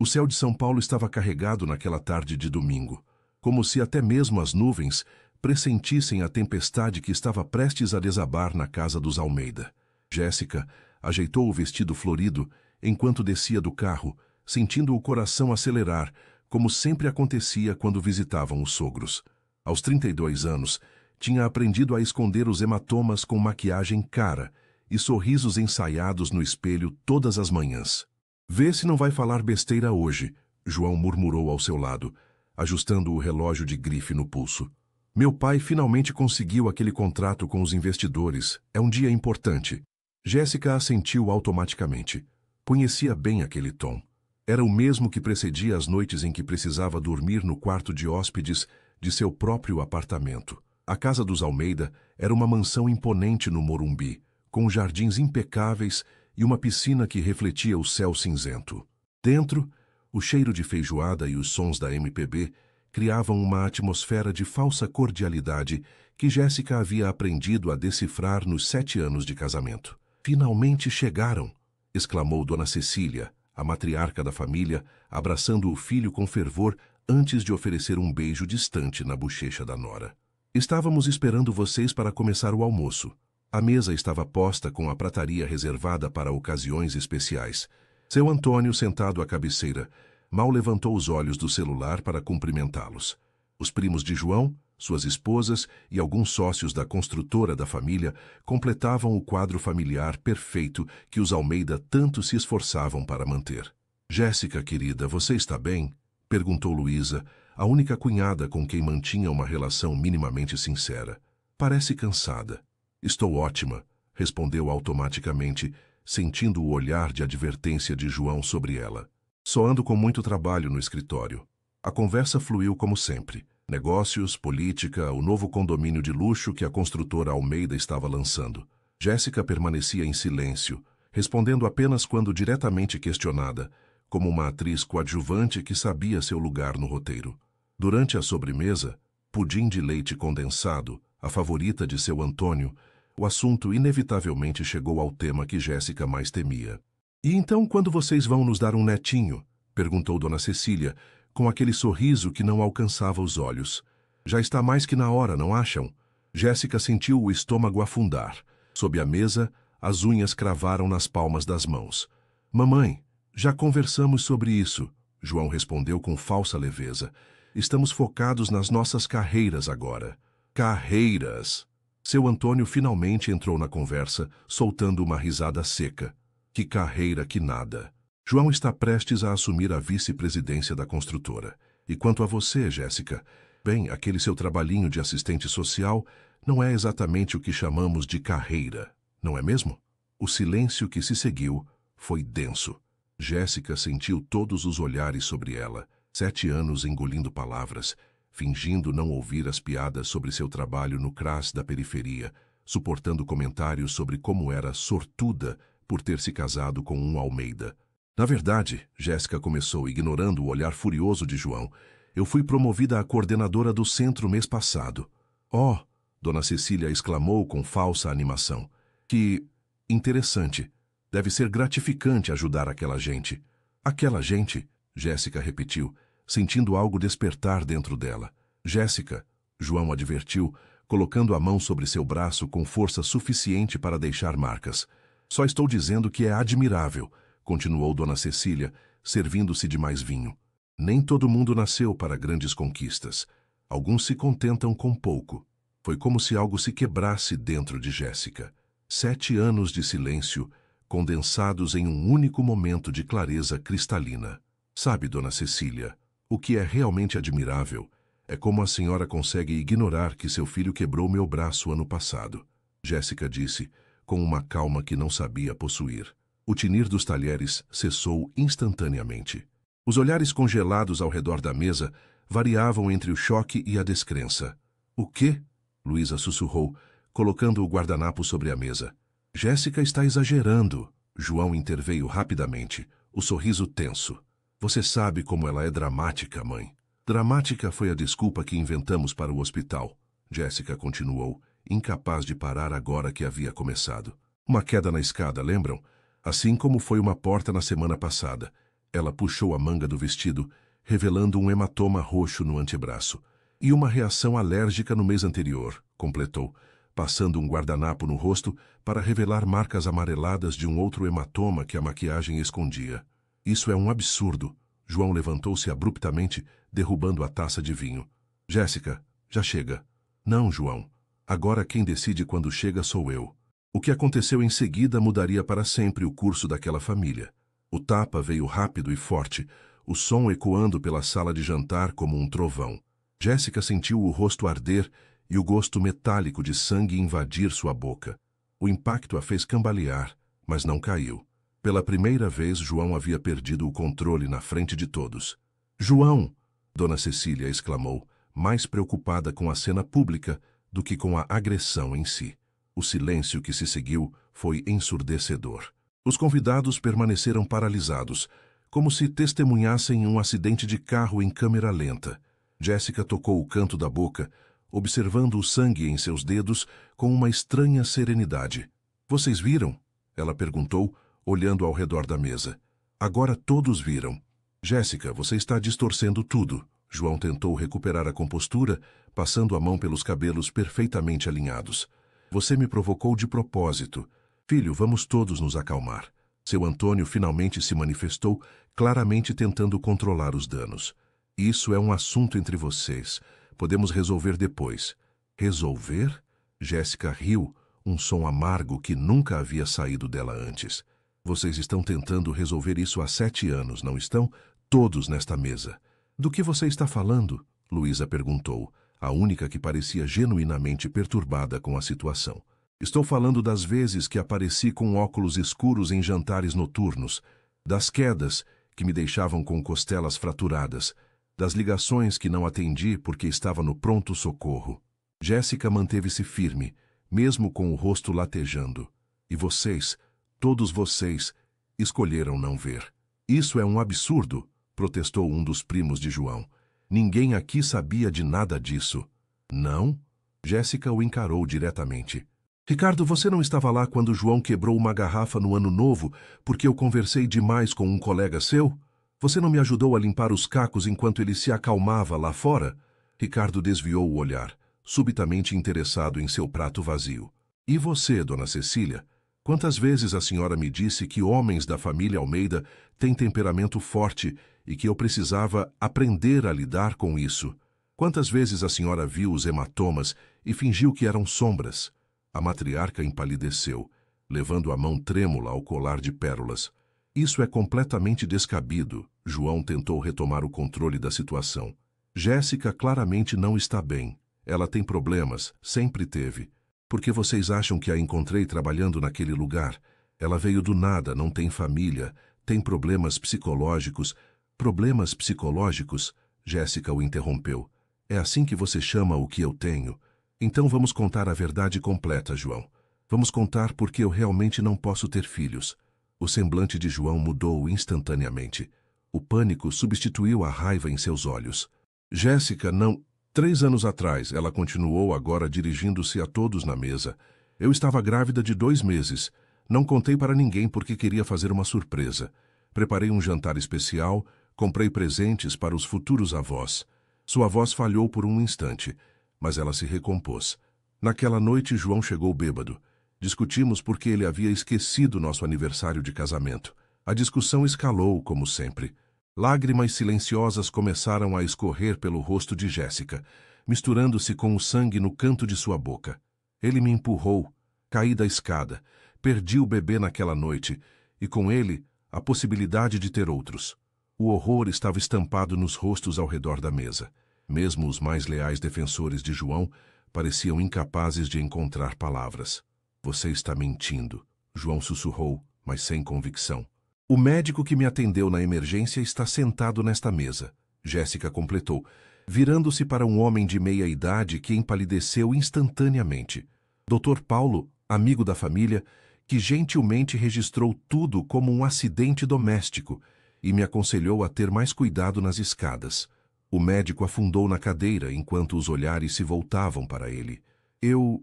O céu de São Paulo estava carregado naquela tarde de domingo, como se até mesmo as nuvens pressentissem a tempestade que estava prestes a desabar na casa dos Almeida. Jéssica ajeitou o vestido florido enquanto descia do carro, sentindo o coração acelerar, como sempre acontecia quando visitavam os sogros. Aos 32 anos, tinha aprendido a esconder os hematomas com maquiagem cara e sorrisos ensaiados no espelho todas as manhãs. Vê se não vai falar besteira hoje, João murmurou ao seu lado, ajustando o relógio de grife no pulso. Meu pai finalmente conseguiu aquele contrato com os investidores. É um dia importante. Jéssica assentiu automaticamente. Conhecia bem aquele tom. Era o mesmo que precedia as noites em que precisava dormir no quarto de hóspedes de seu próprio apartamento. A casa dos Almeida era uma mansão imponente no Morumbi, com jardins impecáveis e uma piscina que refletia o céu cinzento. Dentro, o cheiro de feijoada e os sons da MPB criavam uma atmosfera de falsa cordialidade que Jéssica havia aprendido a decifrar nos 7 anos de casamento. Finalmente chegaram! Exclamou Dona Cecília, a matriarca da família, abraçando o filho com fervor antes de oferecer um beijo distante na bochecha da nora. Estávamos esperando vocês para começar o almoço. A mesa estava posta com a prataria reservada para ocasiões especiais. Seu Antônio, sentado à cabeceira, mal levantou os olhos do celular para cumprimentá-los. Os primos de João, suas esposas e alguns sócios da construtora da família completavam o quadro familiar perfeito que os Almeida tanto se esforçavam para manter. Jéssica, querida, você está bem? Perguntou Luísa, a única cunhada com quem mantinha uma relação minimamente sincera. Parece cansada. Estou ótima, respondeu automaticamente, sentindo o olhar de advertência de João sobre ela. Só ando com muito trabalho no escritório. A conversa fluiu como sempre. Negócios, política, o novo condomínio de luxo que a construtora Almeida estava lançando. Jéssica permanecia em silêncio, respondendo apenas quando diretamente questionada, como uma atriz coadjuvante que sabia seu lugar no roteiro. Durante a sobremesa, pudim de leite condensado, a favorita de seu Antônio, o assunto inevitavelmente chegou ao tema que Jéssica mais temia. E então, quando vocês vão nos dar um netinho? Perguntou Dona Cecília, com aquele sorriso que não alcançava os olhos. Já está mais que na hora, não acham? Jéssica sentiu o estômago afundar. Sob a mesa, as unhas cravaram nas palmas das mãos. Mamãe, já conversamos sobre isso, João respondeu com falsa leveza. Estamos focados nas nossas carreiras agora. Carreiras! Seu Antônio finalmente entrou na conversa, soltando uma risada seca. Que carreira que nada. João está prestes a assumir a vice-presidência da construtora. E quanto a você, Jéssica? Bem, aquele seu trabalhinho de assistente social não é exatamente o que chamamos de carreira, não é mesmo? O silêncio que se seguiu foi denso. Jéssica sentiu todos os olhares sobre ela, 7 anos engolindo palavras, fingindo não ouvir as piadas sobre seu trabalho no CRAS da periferia, suportando comentários sobre como era sortuda por ter se casado com um Almeida. Na verdade, Jéssica começou ignorando o olhar furioso de João. Eu fui promovida a coordenadora do centro mês passado. Oh! Dona Cecília exclamou com falsa animação. Que interessante. Deve ser gratificante ajudar aquela gente. Aquela gente, Jéssica repetiu, sentindo algo despertar dentro dela. Jéssica, João advertiu, colocando a mão sobre seu braço com força suficiente para deixar marcas. Só estou dizendo que é admirável, continuou Dona Cecília, servindo-se de mais vinho. Nem todo mundo nasceu para grandes conquistas. Alguns se contentam com pouco. Foi como se algo se quebrasse dentro de Jéssica. 7 anos de silêncio, condensados em um único momento de clareza cristalina. Sabe, Dona Cecília, o que é realmente admirável é como a senhora consegue ignorar que seu filho quebrou meu braço ano passado. Jéssica disse, com uma calma que não sabia possuir. O tinir dos talheres cessou instantaneamente. Os olhares congelados ao redor da mesa variavam entre o choque e a descrença. O quê? Luísa sussurrou, colocando o guardanapo sobre a mesa. Jéssica está exagerando. João interveio rapidamente, o sorriso tenso. Você sabe como ela é dramática, mãe. Dramática foi a desculpa que inventamos para o hospital. Jéssica continuou, incapaz de parar agora que havia começado. Uma queda na escada, lembram? Assim como foi uma porta na semana passada. Ela puxou a manga do vestido, revelando um hematoma roxo no antebraço. E uma reação alérgica no mês anterior, completou, passando um guardanapo no rosto para revelar marcas amareladas de um outro hematoma que a maquiagem escondia. Isso é um absurdo. João levantou-se abruptamente, derrubando a taça de vinho. Jéssica, já chega. Não, João. Agora quem decide quando chega sou eu. O que aconteceu em seguida mudaria para sempre o curso daquela família. O tapa veio rápido e forte, o som ecoando pela sala de jantar como um trovão. Jéssica sentiu o rosto arder e o gosto metálico de sangue invadir sua boca. O impacto a fez cambalear, mas não caiu. Pela primeira vez, João havia perdido o controle na frente de todos. João! Dona Cecília exclamou, mais preocupada com a cena pública do que com a agressão em si. O silêncio que se seguiu foi ensurdecedor. Os convidados permaneceram paralisados, como se testemunhassem um acidente de carro em câmera lenta. Jéssica tocou o canto da boca, observando o sangue em seus dedos com uma estranha serenidade. Vocês viram? Ela perguntou, olhando ao redor da mesa. Agora todos viram. Jéssica, você está distorcendo tudo. João tentou recuperar a compostura, passando a mão pelos cabelos perfeitamente alinhados. Você me provocou de propósito. Filho, vamos todos nos acalmar. Seu Antônio finalmente se manifestou, claramente tentando controlar os danos. Isso é um assunto entre vocês. Podemos resolver depois. Resolver? Jéssica riu, um som amargo que nunca havia saído dela antes. Vocês estão tentando resolver isso há 7 anos, não estão? Todos nesta mesa. Do que você está falando? Luísa perguntou, a única que parecia genuinamente perturbada com a situação. Estou falando das vezes que apareci com óculos escuros em jantares noturnos, das quedas que me deixavam com costelas fraturadas, das ligações que não atendi porque estava no pronto-socorro. Jéssica manteve-se firme, mesmo com o rosto latejando. E vocês, todos vocês, escolheram não ver. Isso é um absurdo, protestou um dos primos de João. Ninguém aqui sabia de nada disso. Não? Jéssica o encarou diretamente. Ricardo, você não estava lá quando João quebrou uma garrafa no Ano Novo porque eu conversei demais com um colega seu? Você não me ajudou a limpar os cacos enquanto ele se acalmava lá fora? Ricardo desviou o olhar, subitamente interessado em seu prato vazio. E você, dona Cecília? Quantas vezes a senhora me disse que homens da família Almeida têm temperamento forte e que eu precisava aprender a lidar com isso? Quantas vezes a senhora viu os hematomas e fingiu que eram sombras? A matriarca empalideceu, levando a mão trêmula ao colar de pérolas. Isso é completamente descabido. João tentou retomar o controle da situação. Jéssica claramente não está bem. Ela tem problemas, sempre teve. Por que vocês acham que a encontrei trabalhando naquele lugar? Ela veio do nada, não tem família, tem problemas psicológicos. Problemas psicológicos? Jéssica o interrompeu. É assim que você chama o que eu tenho? Então vamos contar a verdade completa, João. Vamos contar porque eu realmente não posso ter filhos. O semblante de João mudou instantaneamente. O pânico substituiu a raiva em seus olhos. Jéssica, não... 3 anos atrás, ela continuou agora dirigindo-se a todos na mesa. Eu estava grávida de 2 meses. Não contei para ninguém porque queria fazer uma surpresa. Preparei um jantar especial, comprei presentes para os futuros avós. Sua voz falhou por um instante, mas ela se recompôs. Naquela noite, João chegou bêbado. Discutimos porque ele havia esquecido nosso aniversário de casamento. A discussão escalou, como sempre. Lágrimas silenciosas começaram a escorrer pelo rosto de Jéssica, misturando-se com o sangue no canto de sua boca. Ele me empurrou, caí da escada, perdi o bebê naquela noite, e com ele, a possibilidade de ter outros. O horror estava estampado nos rostos ao redor da mesa. Mesmo os mais leais defensores de João pareciam incapazes de encontrar palavras. Você está mentindo, João sussurrou, mas sem convicção. O médico que me atendeu na emergência está sentado nesta mesa, Jéssica completou, virando-se para um homem de meia idade que empalideceu instantaneamente. Dr. Paulo, amigo da família, que gentilmente registrou tudo como um acidente doméstico e me aconselhou a ter mais cuidado nas escadas. O médico afundou na cadeira enquanto os olhares se voltavam para ele. Eu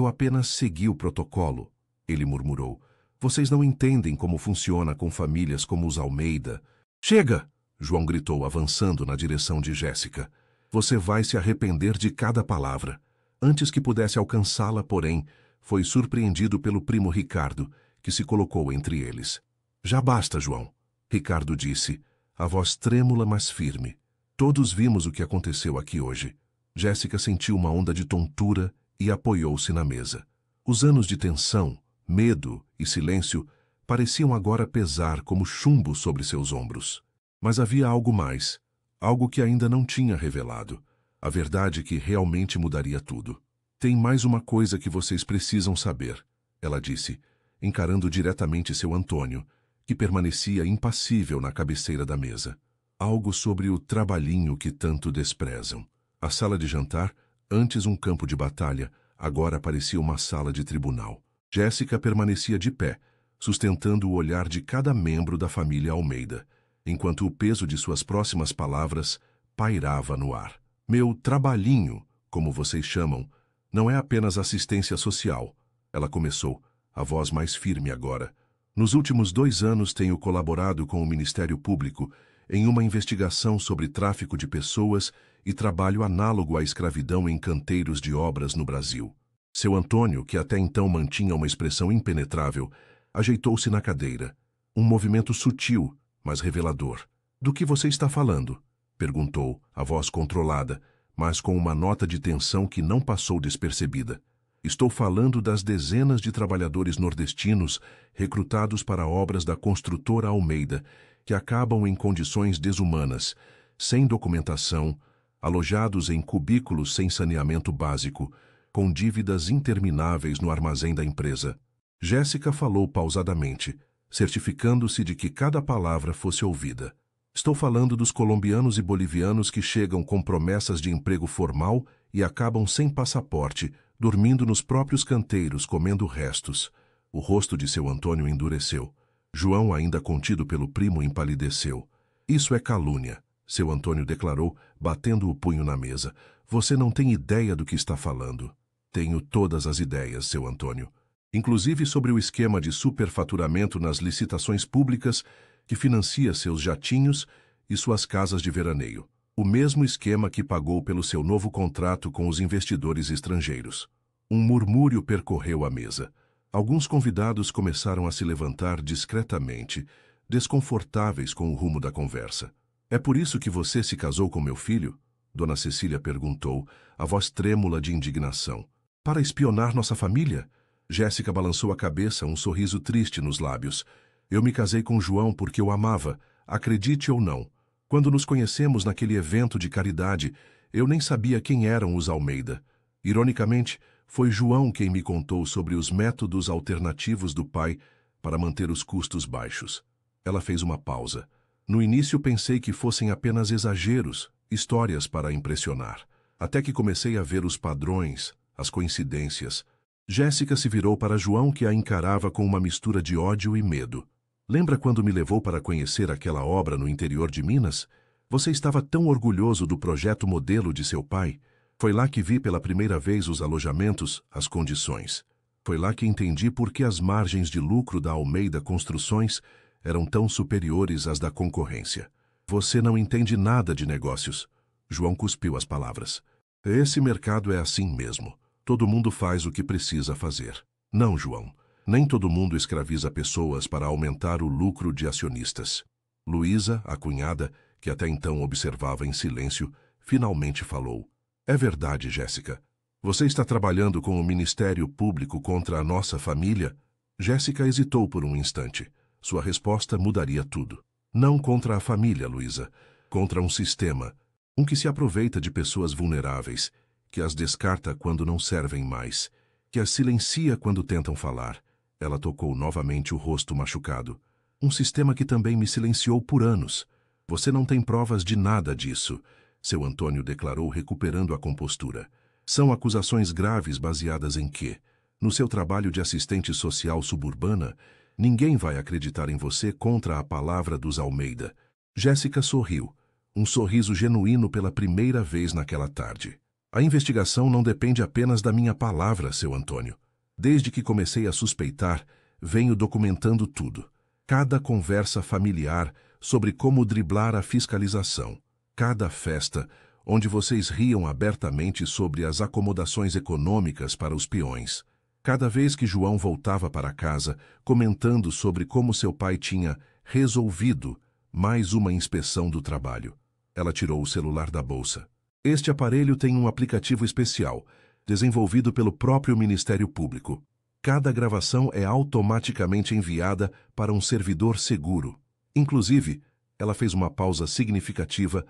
apenas segui o protocolo, ele murmurou. Vocês não entendem como funciona com famílias como os Almeida. Chega! João gritou, avançando na direção de Jéssica. Você vai se arrepender de cada palavra. Antes que pudesse alcançá-la, porém, foi surpreendido pelo primo Ricardo, que se colocou entre eles. Já basta, João, Ricardo disse, a voz trêmula, mas firme. Todos vimos o que aconteceu aqui hoje. Jéssica sentiu uma onda de tontura e apoiou-se na mesa. Os anos de tensão, medo e silêncio pareciam agora pesar como chumbo sobre seus ombros. Mas havia algo mais, algo que ainda não tinha revelado. A verdade que realmente mudaria tudo. Tem mais uma coisa que vocês precisam saber, ela disse, encarando diretamente seu Antônio, que permanecia impassível na cabeceira da mesa. Algo sobre o trabalhinho que tanto desprezam. A sala de jantar, antes um campo de batalha, agora parecia uma sala de tribunal. Jéssica permanecia de pé, sustentando o olhar de cada membro da família Almeida, enquanto o peso de suas próximas palavras pairava no ar. Meu trabalhinho, como vocês chamam, não é apenas assistência social. Ela começou, a voz mais firme agora. Nos últimos 2 anos tenho colaborado com o Ministério Público em uma investigação sobre tráfico de pessoas e trabalho análogo à escravidão em canteiros de obras no Brasil. Seu Antônio, que até então mantinha uma expressão impenetrável, ajeitou-se na cadeira. Um movimento sutil, mas revelador. Do que você está falando? Perguntou, a voz controlada, mas com uma nota de tensão que não passou despercebida. Estou falando das dezenas de trabalhadores nordestinos recrutados para obras da construtora Almeida, que acabam em condições desumanas, sem documentação, alojados em cubículos sem saneamento básico, com dívidas intermináveis no armazém da empresa. Jéssica falou pausadamente, certificando-se de que cada palavra fosse ouvida. Estou falando dos colombianos e bolivianos que chegam com promessas de emprego formal e acabam sem passaporte, dormindo nos próprios canteiros, comendo restos. O rosto de seu Antônio endureceu. João, ainda contido pelo primo, empalideceu. Isso é calúnia, seu Antônio declarou, batendo o punho na mesa. Você não tem ideia do que está falando. Tenho todas as ideias, seu Antônio. Inclusive sobre o esquema de superfaturamento nas licitações públicas que financia seus jatinhos e suas casas de veraneio. O mesmo esquema que pagou pelo seu novo contrato com os investidores estrangeiros. Um murmúrio percorreu a mesa. Alguns convidados começaram a se levantar discretamente, desconfortáveis com o rumo da conversa. É por isso que você se casou com meu filho? Dona Cecília perguntou, a voz trêmula de indignação. Para espionar nossa família? Jéssica balançou a cabeça, um sorriso triste nos lábios. Eu me casei com João porque o amava, acredite ou não. Quando nos conhecemos naquele evento de caridade, eu nem sabia quem eram os Almeida. Ironicamente, foi João quem me contou sobre os métodos alternativos do pai para manter os custos baixos. Ela fez uma pausa. No início pensei que fossem apenas exageros, histórias para impressionar. Até que comecei a ver os padrões, as coincidências. Jéssica se virou para João, que a encarava com uma mistura de ódio e medo. Lembra quando me levou para conhecer aquela obra no interior de Minas? Você estava tão orgulhoso do projeto modelo de seu pai. Foi lá que vi pela primeira vez os alojamentos, as condições. Foi lá que entendi por que as margens de lucro da Almeida Construções eram tão superiores às da concorrência. Você não entende nada de negócios. João cuspiu as palavras. Esse mercado é assim mesmo. Todo mundo faz o que precisa fazer. Não, João. Nem todo mundo escraviza pessoas para aumentar o lucro de acionistas. Luísa, a cunhada, que até então observava em silêncio, finalmente falou. É verdade, Jéssica. Você está trabalhando com o Ministério Público contra a nossa família? Jéssica hesitou por um instante. Sua resposta mudaria tudo. Não contra a família, Luísa. Contra um sistema. Um que se aproveita de pessoas vulneráveis, que as descarta quando não servem mais, que as silencia quando tentam falar. Ela tocou novamente o rosto machucado. Um sistema que também me silenciou por anos. Você não tem provas de nada disso, seu Antônio declarou, recuperando a compostura. São acusações graves baseadas em quê? No seu trabalho de assistente social suburbana, ninguém vai acreditar em você contra a palavra dos Almeida. Jéssica sorriu, um sorriso genuíno pela primeira vez naquela tarde. A investigação não depende apenas da minha palavra, seu Antônio. Desde que comecei a suspeitar, venho documentando tudo. Cada conversa familiar, sobre como driblar a fiscalização. Cada festa, onde vocês riam abertamente sobre as acomodações econômicas para os peões. Cada vez que João voltava para casa, comentando sobre como seu pai tinha resolvido mais uma inspeção do trabalho. Ela tirou o celular da bolsa. Este aparelho tem um aplicativo especial, desenvolvido pelo próprio Ministério Público. Cada gravação é automaticamente enviada para um servidor seguro. Inclusive, ela fez uma pausa significativa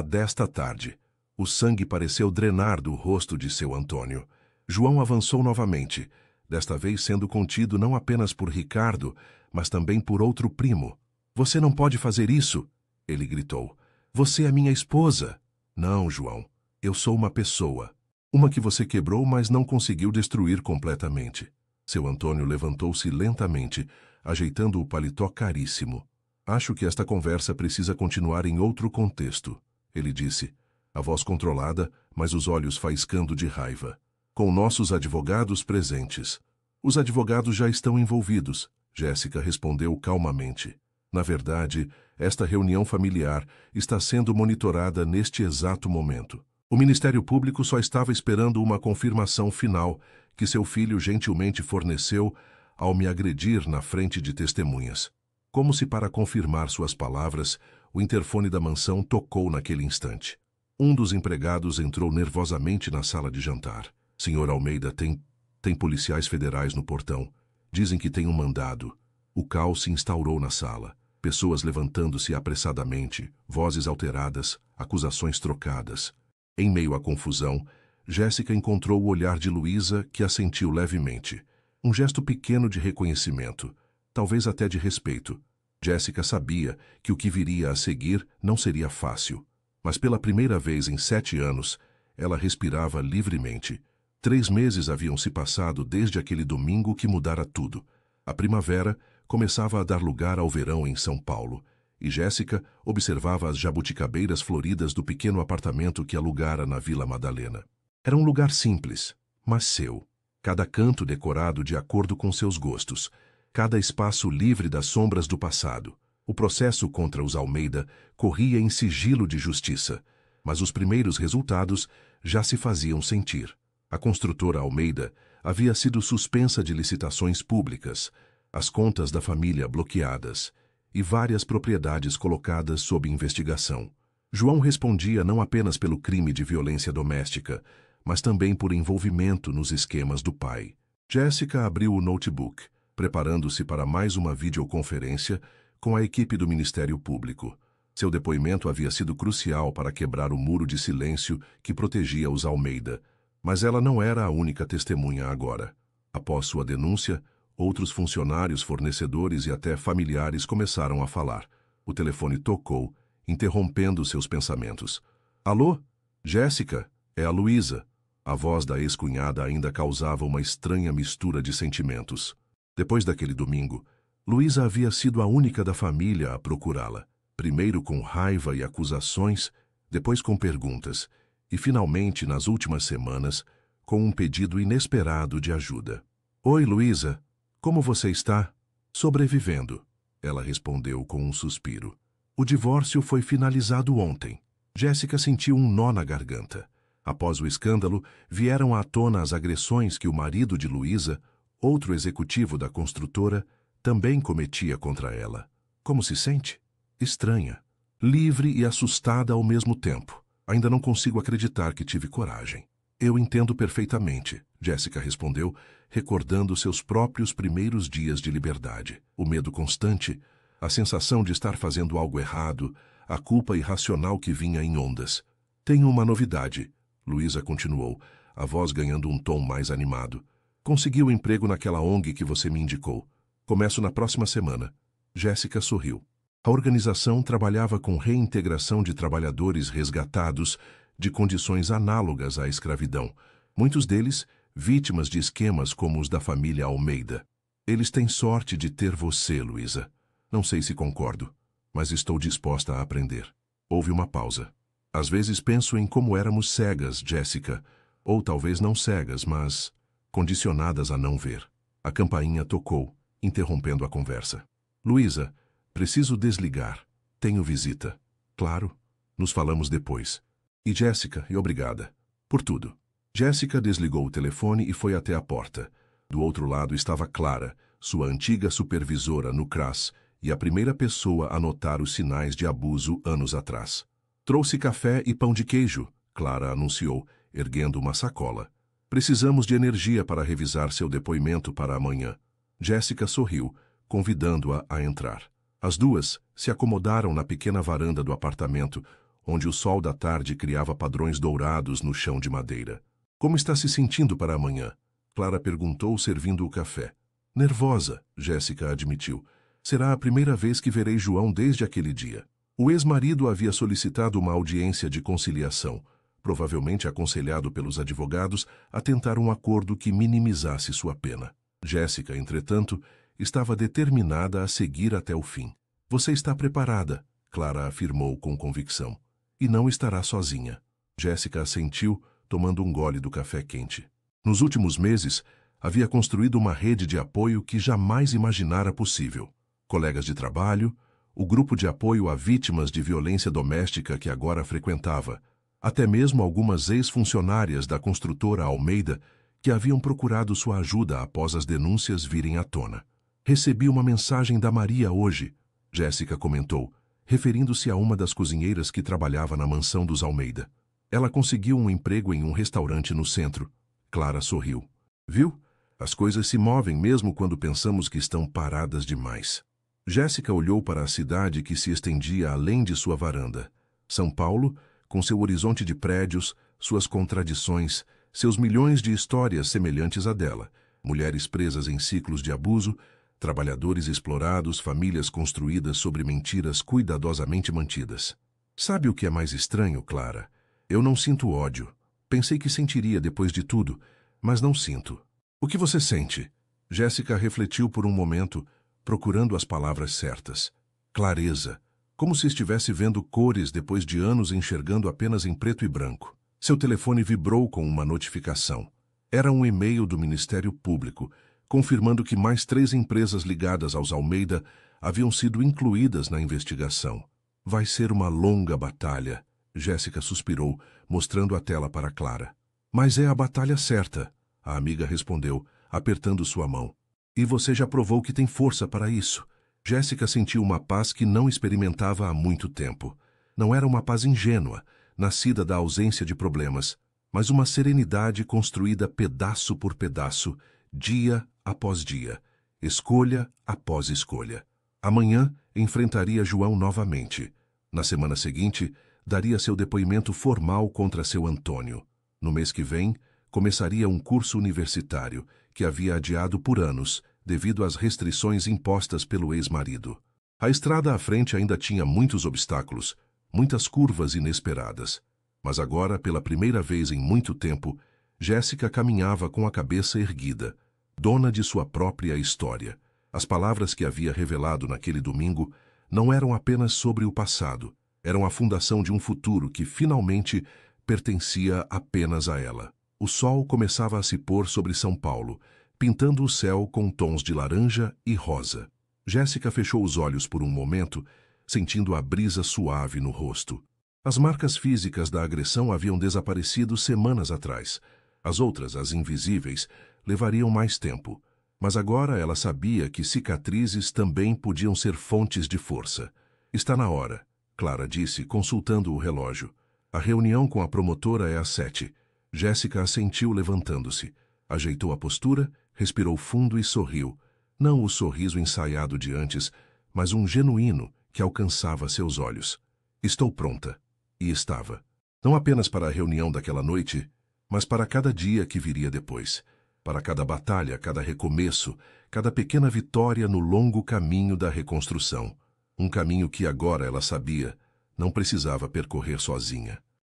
desta tarde. O sangue pareceu drenar do rosto de seu Antônio. João avançou novamente, desta vez sendo contido não apenas por Ricardo, mas também por outro primo. Você não pode fazer isso, ele gritou. Você é minha esposa. Não, João. Eu sou uma pessoa. Uma que você quebrou, mas não conseguiu destruir completamente. Seu Antônio levantou-se lentamente, ajeitando o paletó caríssimo. Acho que esta conversa precisa continuar em outro contexto, ele disse, a voz controlada, mas os olhos faiscando de raiva. Com nossos advogados presentes. Os advogados já estão envolvidos, Jéssica respondeu calmamente. Na verdade, esta reunião familiar está sendo monitorada neste exato momento. O Ministério Público só estava esperando uma confirmação final que seu filho gentilmente forneceu ao me agredir na frente de testemunhas. Como se para confirmar suas palavras, o interfone da mansão tocou naquele instante. Um dos empregados entrou nervosamente na sala de jantar. Senhor Almeida, tem policiais federais no portão. Dizem que tem um mandado. O caos se instaurou na sala. Pessoas levantando-se apressadamente, vozes alteradas, acusações trocadas. Em meio à confusão, Jéssica encontrou o olhar de Luísa, que assentiu levemente. Um gesto pequeno de reconhecimento, talvez até de respeito. Jéssica sabia que o que viria a seguir não seria fácil. Mas pela primeira vez em 7 anos, ela respirava livremente. 3 meses haviam se passado desde aquele domingo que mudara tudo. A primavera começava a dar lugar ao verão em São Paulo, e Jéssica observava as jabuticabeiras floridas do pequeno apartamento que alugara na Vila Madalena. Era um lugar simples, mas seu. Cada canto decorado de acordo com seus gostos, cada espaço livre das sombras do passado. O processo contra os Almeida corria em sigilo de justiça, mas os primeiros resultados já se faziam sentir. A construtora Almeida havia sido suspensa de licitações públicas, as contas da família bloqueadas e várias propriedades colocadas sob investigação. João respondia não apenas pelo crime de violência doméstica, mas também por envolvimento nos esquemas do pai. Jéssica abriu o notebook, preparando-se para mais uma videoconferência com a equipe do Ministério Público. Seu depoimento havia sido crucial para quebrar o muro de silêncio que protegia os Almeida, mas ela não era a única testemunha agora. Após sua denúncia, outros funcionários, fornecedores e até familiares começaram a falar. O telefone tocou, interrompendo seus pensamentos. Alô? Jéssica? É a Luísa. A voz da ex-cunhada ainda causava uma estranha mistura de sentimentos. Depois daquele domingo, Luísa havia sido a única da família a procurá-la. Primeiro com raiva e acusações, depois com perguntas, e finalmente, nas últimas semanas, com um pedido inesperado de ajuda. Oi, Luísa. Como você está? Sobrevivendo, ela respondeu com um suspiro. O divórcio foi finalizado ontem. Jéssica sentiu um nó na garganta. Após o escândalo, vieram à tona as agressões que o marido de Luísa, outro executivo da construtora, também cometia contra ela. Como se sente? Estranha, livre e assustada ao mesmo tempo. Ainda não consigo acreditar que tive coragem. Eu entendo perfeitamente, Jéssica respondeu, recordando seus próprios primeiros dias de liberdade. O medo constante, a sensação de estar fazendo algo errado, a culpa irracional que vinha em ondas. Tenho uma novidade, Luísa continuou, a voz ganhando um tom mais animado. Consegui o emprego naquela ONG que você me indicou. Começo na próxima semana. Jéssica sorriu. A organização trabalhava com reintegração de trabalhadores resgatados de condições análogas à escravidão, muitos deles vítimas de esquemas como os da família Almeida. Eles têm sorte de ter você, Luísa. Não sei se concordo, mas estou disposta a aprender. Houve uma pausa. Às vezes penso em como éramos cegas, Jéssica, ou talvez não cegas, mas condicionadas a não ver. A campainha tocou, interrompendo a conversa. Luísa, preciso desligar. Tenho visita. Claro. Nos falamos depois. E Jéssica, e obrigada. Por tudo. Jéssica desligou o telefone e foi até a porta. Do outro lado estava Clara, sua antiga supervisora no CRAS, e a primeira pessoa a notar os sinais de abuso anos atrás. Trouxe café e pão de queijo, Clara anunciou, erguendo uma sacola. Precisamos de energia para revisar seu depoimento para amanhã. Jéssica sorriu, convidando-a a entrar. As duas se acomodaram na pequena varanda do apartamento, onde o sol da tarde criava padrões dourados no chão de madeira. Como está se sentindo para amanhã? Clara perguntou, servindo o café. Nervosa, Jéssica admitiu. Será a primeira vez que verei João desde aquele dia. O ex-marido havia solicitado uma audiência de conciliação, provavelmente aconselhado pelos advogados a tentar um acordo que minimizasse sua pena. Jéssica, entretanto, estava determinada a seguir até o fim. Você está preparada, Clara afirmou com convicção. E não estará sozinha. Jéssica assentiu, tomando um gole do café quente. Nos últimos meses, havia construído uma rede de apoio que jamais imaginara possível. Colegas de trabalho, o grupo de apoio a vítimas de violência doméstica que agora frequentava, até mesmo algumas ex-funcionárias da construtora Almeida que haviam procurado sua ajuda após as denúncias virem à tona. Recebi uma mensagem da Maria hoje, Jéssica comentou, referindo-se a uma das cozinheiras que trabalhava na mansão dos Almeida. Ela conseguiu um emprego em um restaurante no centro. Clara sorriu. Viu? As coisas se movem mesmo quando pensamos que estão paradas demais. Jéssica olhou para a cidade que se estendia além de sua varanda. São Paulo, com seu horizonte de prédios, suas contradições, seus milhões de histórias semelhantes à dela, mulheres presas em ciclos de abuso, trabalhadores explorados, famílias construídas sobre mentiras cuidadosamente mantidas. Sabe o que é mais estranho, Clara? Eu não sinto ódio. Pensei que sentiria depois de tudo, mas não sinto. O que você sente? Jéssica refletiu por um momento, procurando as palavras certas. Clareza, como se estivesse vendo cores depois de anos enxergando apenas em preto e branco. Seu telefone vibrou com uma notificação. Era um e-mail do Ministério Público, confirmando que mais 3 empresas ligadas aos Almeida haviam sido incluídas na investigação. Vai ser uma longa batalha, Jéssica suspirou, mostrando a tela para Clara. Mas é a batalha certa, a amiga respondeu, apertando sua mão. E você já provou que tem força para isso. Jéssica sentiu uma paz que não experimentava há muito tempo. Não era uma paz ingênua, nascida da ausência de problemas, mas uma serenidade construída pedaço por pedaço, dia após dia, escolha após escolha. Amanhã enfrentaria João novamente. Na semana seguinte, daria seu depoimento formal contra seu Antônio. No mês que vem, começaria um curso universitário, que havia adiado por anos, devido às restrições impostas pelo ex-marido. A estrada à frente ainda tinha muitos obstáculos, muitas curvas inesperadas. Mas agora, pela primeira vez em muito tempo, Jéssica caminhava com a cabeça erguida, dona de sua própria história. As palavras que havia revelado naquele domingo não eram apenas sobre o passado, eram a fundação de um futuro que finalmente pertencia apenas a ela. O sol começava a se pôr sobre São Paulo, pintando o céu com tons de laranja e rosa. Jéssica fechou os olhos por um momento, sentindo a brisa suave no rosto. As marcas físicas da agressão haviam desaparecido semanas atrás. As outras, as invisíveis, levariam mais tempo. Mas agora ela sabia que cicatrizes também podiam ser fontes de força. Está na hora, Clara disse, consultando o relógio. A reunião com a promotora é às 7. Jéssica assentiu levantando-se. Ajeitou a postura, respirou fundo e sorriu. Não o sorriso ensaiado de antes, mas um genuíno que alcançava seus olhos. Estou pronta. E estava. Não apenas para a reunião daquela noite, mas para cada dia que viria depois. Para cada batalha, cada recomeço, cada pequena vitória no longo caminho da reconstrução. Um caminho que agora ela sabia, não precisava percorrer sozinha.